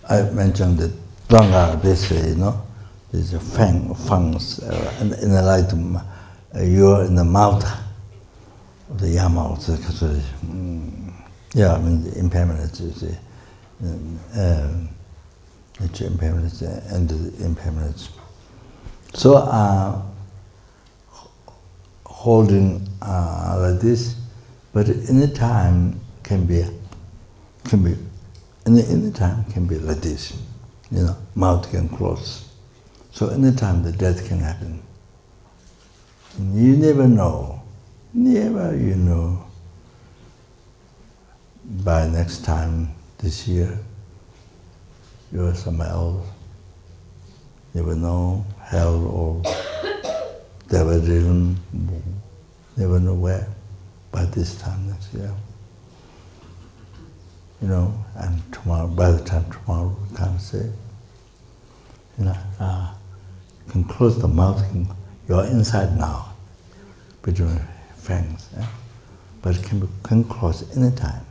I mentioned that Ranga, this there's a fangs, and like you're in the mouth of the Yama also. Yeah, I mean the impermanence is it's impermanence and the impermanence. So holding like this, but any time can be any time can be like this, mouth can close. So anytime the death can happen. You never know, you know. By next time this year, you're somewhere else. Never know, hell or devil realm, never know where. By this time next year. And tomorrow, by the time tomorrow, we can't say. You can close the mouth, you're inside now, between fangs, but it can close any time.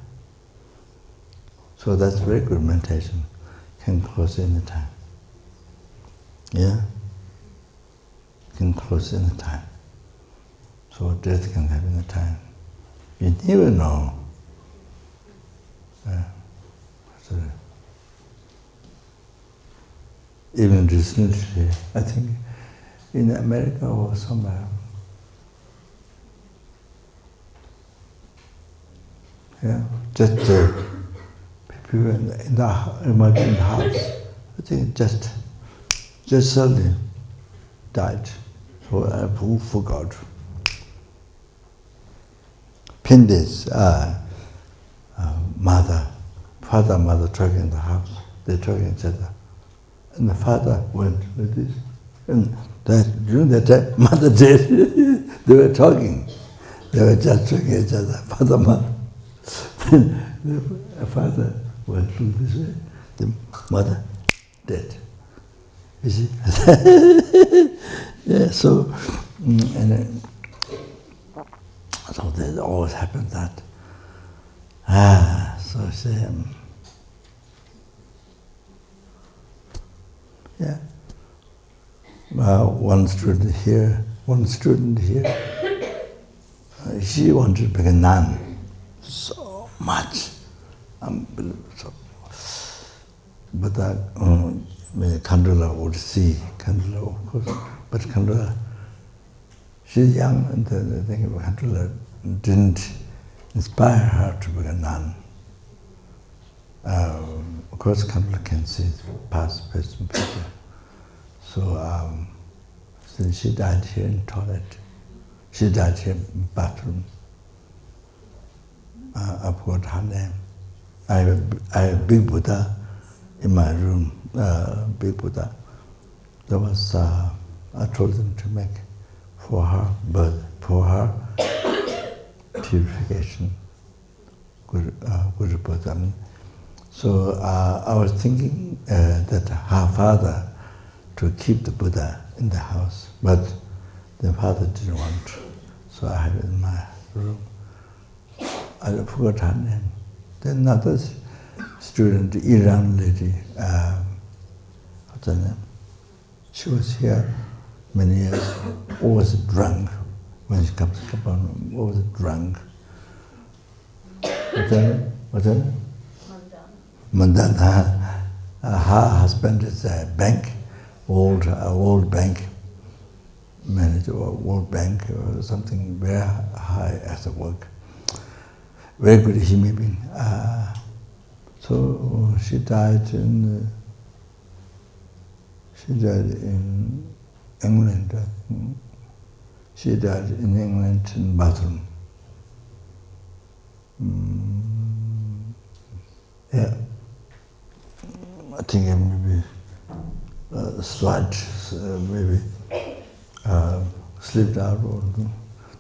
So that's very good meditation, can close any time. Yeah? Can close any time. So death can happen any time. You never know. So even recently, I think in America or somewhere, just people in the house, I think just suddenly died. So who forgot? Pinda's father, mother talking in the house. They talking each other. And the father went like this. And during that time, mother did. They were talking. They were just talking each other, father, mother. The father went through this way. The mother dead. You see? Yeah, so that always happens that. So shame. Yeah. One student here, she wanted to become a nun. So much. Unbelievable. But Kandula would see, Kandula of course, but Kandula, she's young and the thing about Kandula didn't inspire her to become a nun. Of course, Kandula can see past, present, future. So she died here in toilet. She died here in bathroom. I forgot her name. I have a big Buddha in my room, big Buddha. There was, I told them to make for her birth, for her purification, good birth. So I was thinking that her father to keep the Buddha in the house, but the father didn't want to, so I had it in my room. I forgot her name. Then another student, Iran lady, what's her name? She was here many years, always drunk. When she comes to Kopan, always drunk. What's her name? Mandana. Her husband is a bank, old bank manager, or World Bank or something, very high as a work. Very good human being. So she died in England. She died in England in bathroom. Yeah, I think maybe maybe slipped out.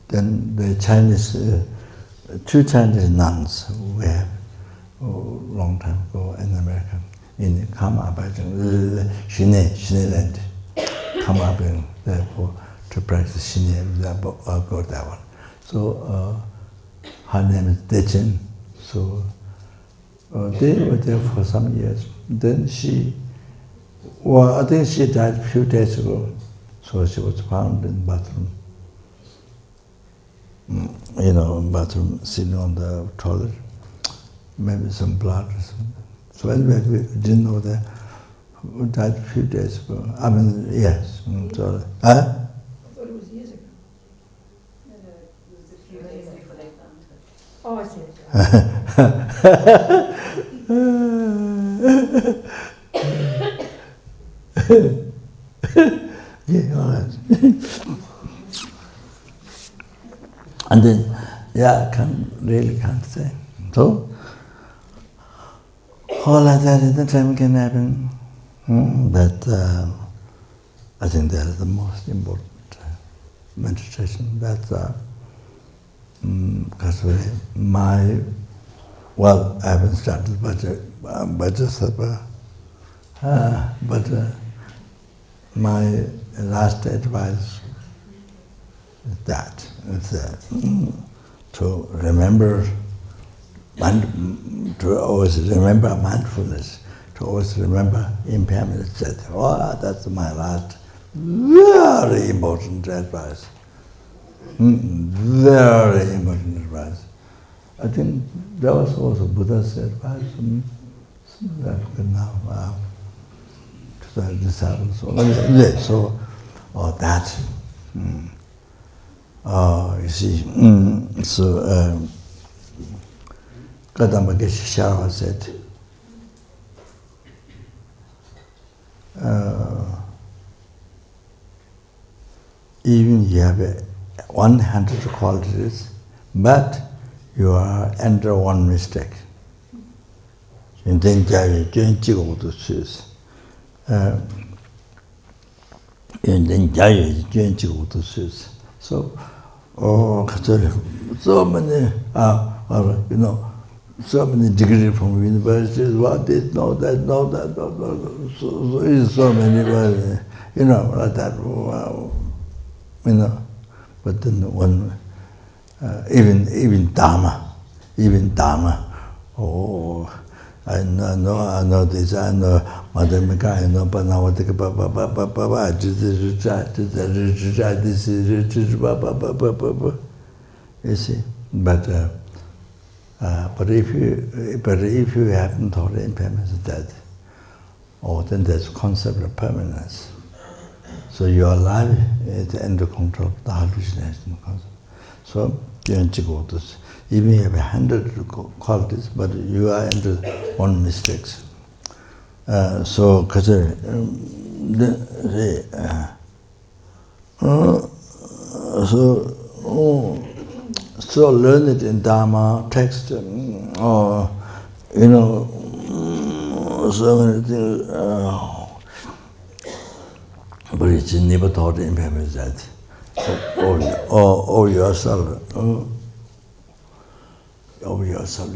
Then the Chinese, two Chinese nuns we have a long time ago in America, in Shineland, therefore to practice Shine, I got that one. So her name is Dechen. So They were there for some years. Then she, well, I think she died a few days ago. So she was found in the bathroom. Bathroom, sitting on the toilet. Maybe some blood or something. So anyway, we didn't know that. We died a few days ago. I mean, yes. So, I thought it was years ago. No, it was a few days before they found her. Oh, I see. Yeah, all right. And then, yeah, really can't say. So, all like that at the time can happen. But I think that is the most important meditation. That's because I haven't started Bhaja but my last advice is that to remember, to always remember mindfulness, to always remember impermanence. That's my last very important advice. Very important advice. I think that was also Buddha's advice. That good now to the disciples. So that. You see. So Kadamba Geshe said, even you have 100 qualities, but you are under one mistake. And then so, so many, so many degrees from universities, what this, no, that, no, that, no. So many, like that, But then one, even Dharma, I know this, I know Mother Mika, I know, but now what you see, but if you haven't thought impermanence is dead, then there's concept of permanence. So you are alive at the end of control of the hallucination concept. So even you have 100 qualities, but you are into one mistakes. So learn it in Dharma text, or so many things. But it's never thought impermanence that. Or yourself. Over yourself,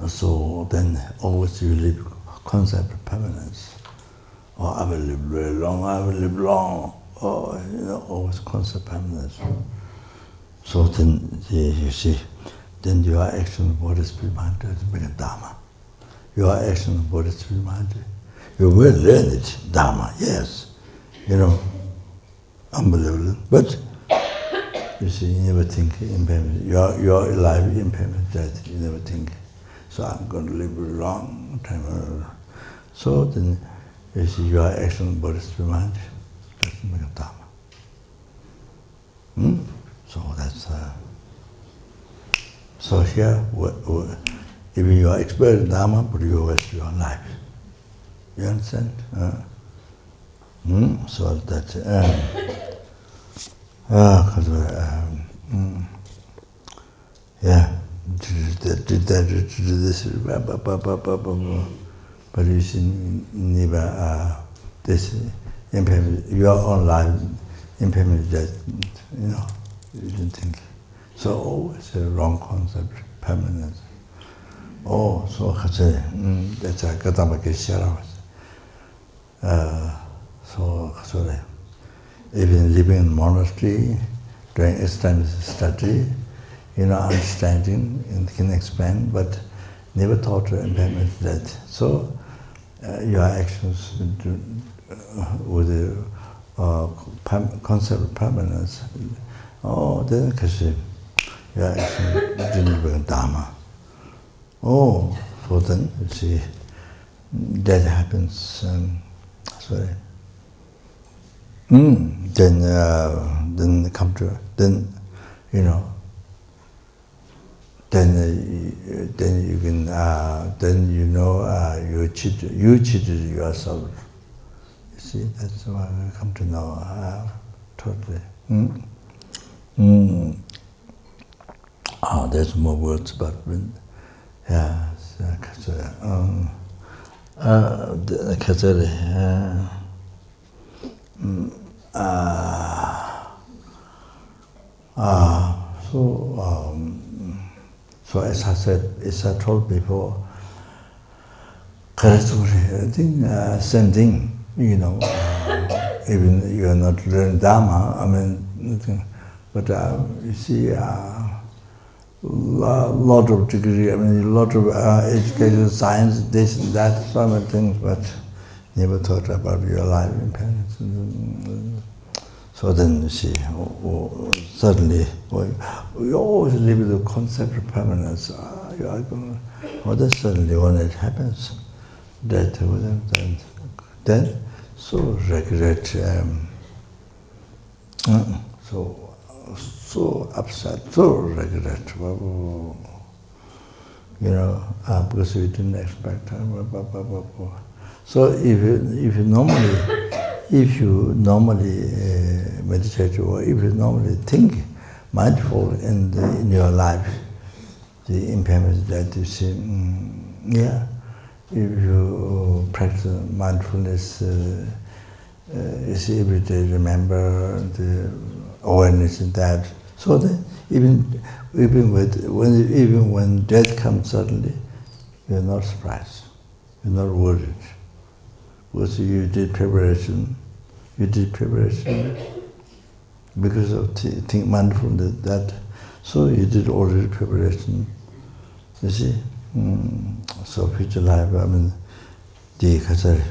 so then always you live concept of permanence. Or I will live very long, I will live long. Or always concept of permanence. So then you see, then your action of body, spirit, mind doesn't become Dharma. Your action of body, spirit, mind, you will learn it, Dharma, yes. Unbelievable. But you see, you never think impermanence. You're alive, impermanence, death, you never think. So I'm going to live a long time. So then, you see, your action of body, spirit, mind doesn't become Dharma. So that's. So here, even you are expert in Dharma, but you waste your life. You understand? So that's. Yeah, did this, but you see, never this impairment, your own life, impairment that, you didn't think. So always a wrong concept, permanence. So that's a Kadamba Geshe. So even living in monastery, doing extended study, understanding and can explain, but never thought impermanence that. So your actions with the concept of permanence, then because your action didn't bring Dharma. So then you see that happens. Then come to then you can you cheated yourself. You see, that's what I come to know totally. There's more words, but so as I said, as I told before, I think same thing, even you are not learning Dharma, but you see lot of degree, a lot of education, science, this and that, so many things, but never thought about your life impermanence. So then you see, suddenly, we always live with the concept of permanence. Then suddenly when it happens, that then so regret, so upset, so regret, because we didn't expect. So if you normally meditate, or if you normally think mindful in your life, the impermanence that you see, if you practice mindfulness, you see every day, remember the awareness in that. So that even when death comes suddenly, you're not surprised, you're not worried. Because you did preparation because of think mindfulness that. So you did already preparation. You see, so future life. The kasari.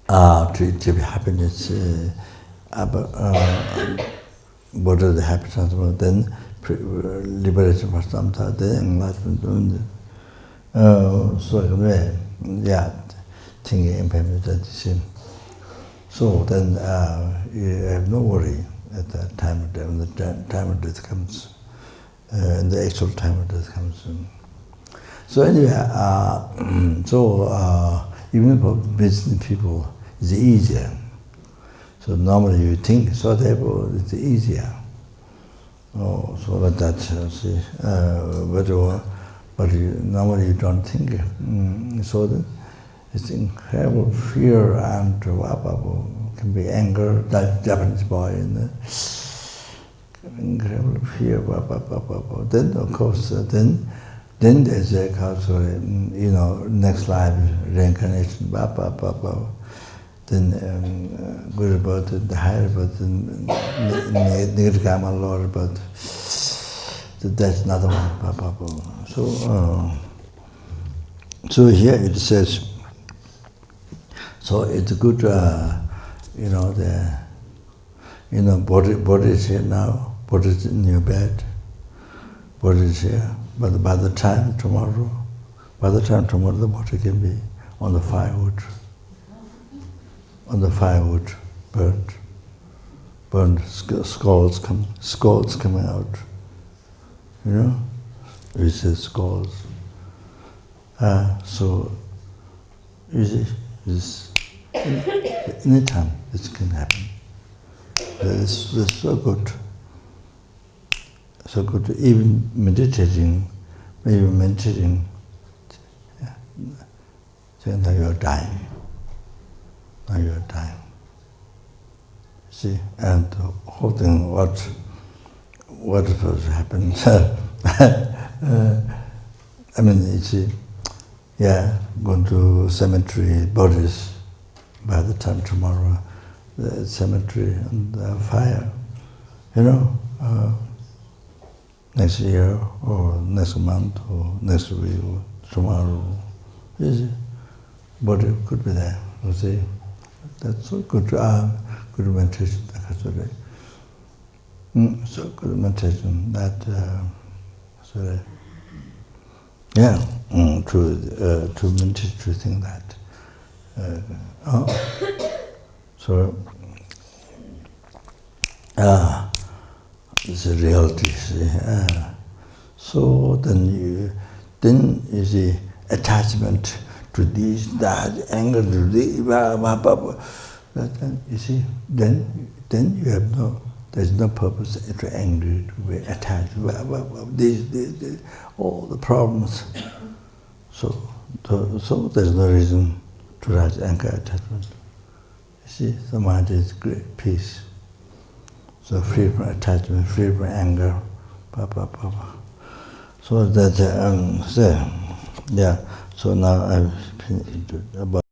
To be happiness, Buddha the happiness, then liberation for some time, then enlightenment. Thinking impermanence that you see. So then you have no worry at that time of death, when the time of death comes, and the actual time of death comes. So anyway, even for business people, it's easier. So normally you think, so therefore it's easier. So like that, see, but normally you don't think. So then it's incredible fear and can be anger, that Japanese boy, incredible fear. Then of course, then there's a culture, next life, reincarnation, then good birth, the higher birth, Nirgama lower birth. That's another one. So here it says. So it's good, body is here now, body is in your bed, body is here, but by the time tomorrow, the body can be on the firewood, burned, skulls coming out, we say skulls. So, you see, anytime this can happen. This is so good. So good. Even meditating, saying now you're dying. See, and the whole thing, what was happened? You see, going to cemetery, bodies, by the time tomorrow, the cemetery and the fire, next year or next month or next week or tomorrow. You see, body could be there. You see, that's so good. Good meditation. So good meditation that to meditate to think that. It's a reality. See? So then you see attachment to this, that, anger to this, then you see, then you have there's no purpose to be angry, to be attached, this, all the problems. So there's no reason to have anger attachment. You see, the mind is great peace. So free from attachment, free from anger. So that, so now I've finished about